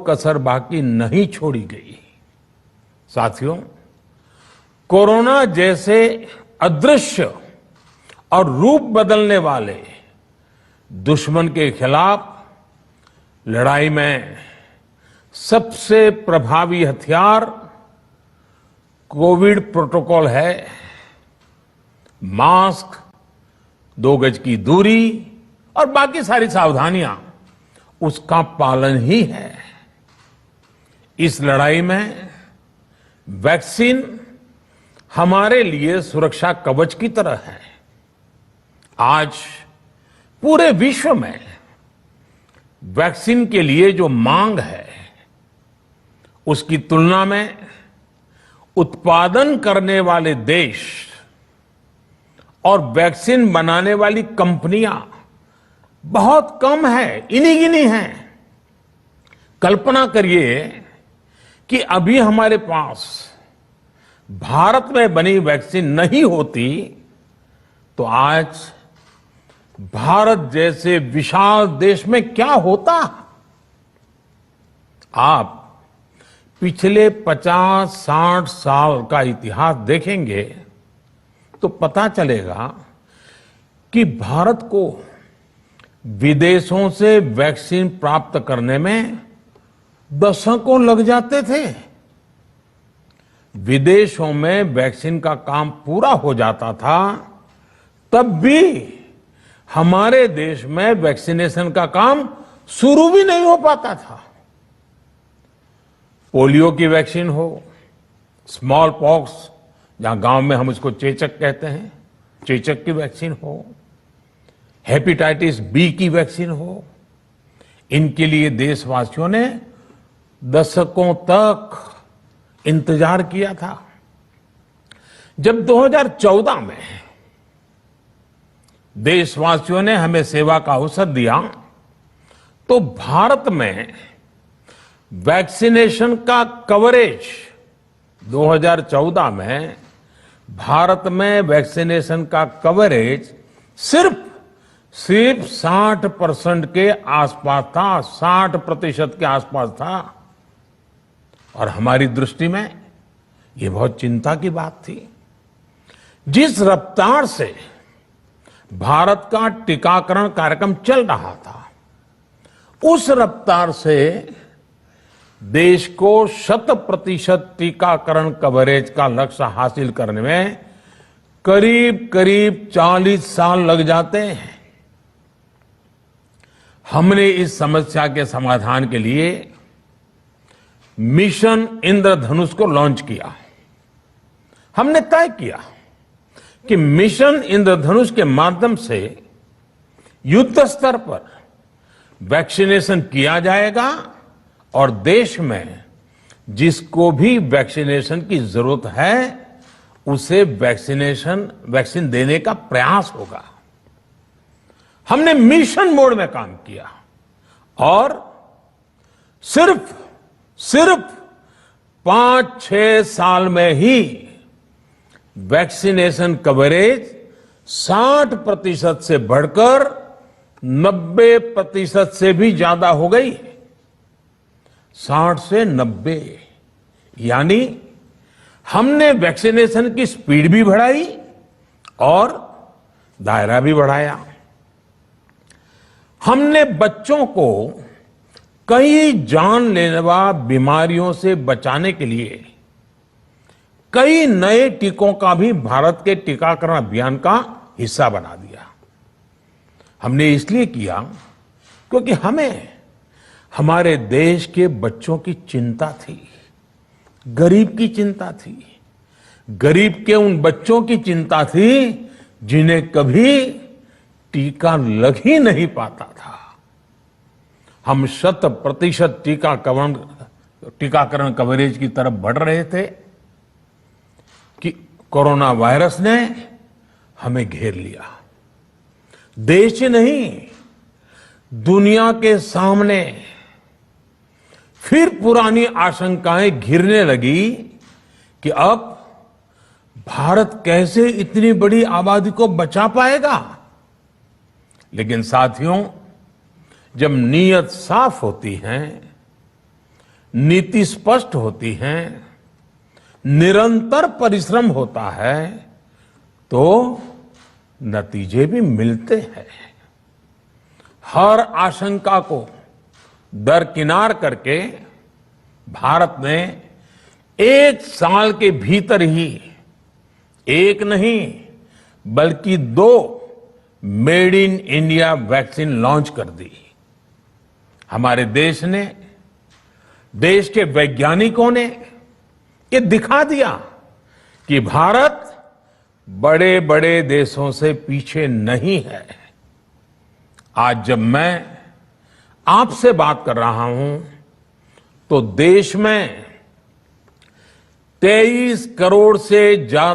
कसर बाकी नहीं छोड़ी गई। साथियों, कोरोना जैसे अदृश्य और रूप बदलने वाले दुश्मन के खिलाफ लड़ाई में सबसे प्रभावी हथियार कोविड प्रोटोकॉल है। मास्क, 2 गज की दूरी और बाकी सारी सावधानियां उसका पालन ही है। इस लड़ाई में वैक्सीन हमारे लिए सुरक्षा कवच की तरह है। आज पूरे विश्व में वैक्सीन के लिए जो मांग है, उसकी तुलना में उत्पादन करने वाले देश और वैक्सीन बनाने वाली कंपनियां बहुत कम है, इन्हीं गिनी हैं। कल्पना करिए कि अभी हमारे पास भारत में बनी वैक्सीन नहीं होती तो आज भारत जैसे विशाल देश में क्या होता। आप पिछले 50-60 साल का इतिहास देखेंगे तो पता चलेगा कि भारत को विदेशों से वैक्सीन प्राप्त करने में दशकों लग जाते थे। विदेशों में वैक्सीन का काम पूरा हो जाता था, तब भी हमारे देश में वैक्सीनेशन का काम शुरू भी नहीं हो पाता था। पोलियो की वैक्सीन हो, स्मॉल पॉक्स, जहां गांव में हम इसको चेचक कहते हैं, चेचक की वैक्सीन हो, हेपेटाइटिस बी की वैक्सीन हो, इनके लिए देशवासियों ने दशकों तक इंतजार किया था। जब 2014 में देशवासियों ने हमें सेवा का अवसर दिया तो भारत में वैक्सीनेशन का कवरेज 2014 में भारत में वैक्सीनेशन का कवरेज सिर्फ 60% के आसपास था, 60% के आसपास था। और हमारी दृष्टि में ये बहुत चिंता की बात थी। जिस रफ्तार से भारत का टीकाकरण कार्यक्रम चल रहा था, उस रफ्तार से देश को 100% टीकाकरण कवरेज का लक्ष्य हासिल करने में करीब करीब 40 साल लग जाते हैं। हमने इस समस्या के समाधान के लिए मिशन इंद्रधनुष को लॉन्च किया। हमने तय किया कि मिशन इंद्रधनुष के माध्यम से युद्ध स्तर पर वैक्सीनेशन किया जाएगा और देश में जिसको भी वैक्सीनेशन की जरूरत है उसे वैक्सीन देने का प्रयास होगा। हमने मिशन मोड में काम किया और सिर्फ 5-6 साल में ही वैक्सीनेशन कवरेज 60% से बढ़कर 90% से भी ज्यादा हो गई। 60 से 90, यानी हमने वैक्सीनेशन की स्पीड भी बढ़ाई और दायरा भी बढ़ाया। हमने बच्चों को कई जानलेवा बीमारियों से बचाने के लिए कई नए टीकों का भी भारत के टीकाकरण अभियान का हिस्सा बना दिया। हमने इसलिए किया क्योंकि हमें हमारे देश के बच्चों की चिंता थी, गरीब की चिंता थी, गरीब के उन बच्चों की चिंता थी जिन्हें कभी टीका लग ही नहीं पाता था। हम 100% टीकाकरण कवरेज की तरफ बढ़ रहे थे कि कोरोना वायरस ने हमें घेर लिया। देश ही नहीं, दुनिया के सामने फिर पुरानी आशंकाएं घिरने लगी कि अब भारत कैसे इतनी बड़ी आबादी को बचा पाएगा। लेकिन साथियों, जब नीयत साफ होती है नीति स्पष्ट होती है, निरंतर परिश्रम होता है, तो नतीजे भी मिलते हैं। हर आशंका को दरकिनार करके भारत ने 1 साल के भीतर ही एक नहीं बल्कि 2 made in India vaccine launch कर दी। हमारे देश ने, देश के वैज्ञानिकों ने ये दिखा दिया कि भारत बड़े बड़े देशों से पीछे नहीं है। आज जब मैं आपसे बात कर रहा हूं तो देश में 23 करोड़ से ज्यादा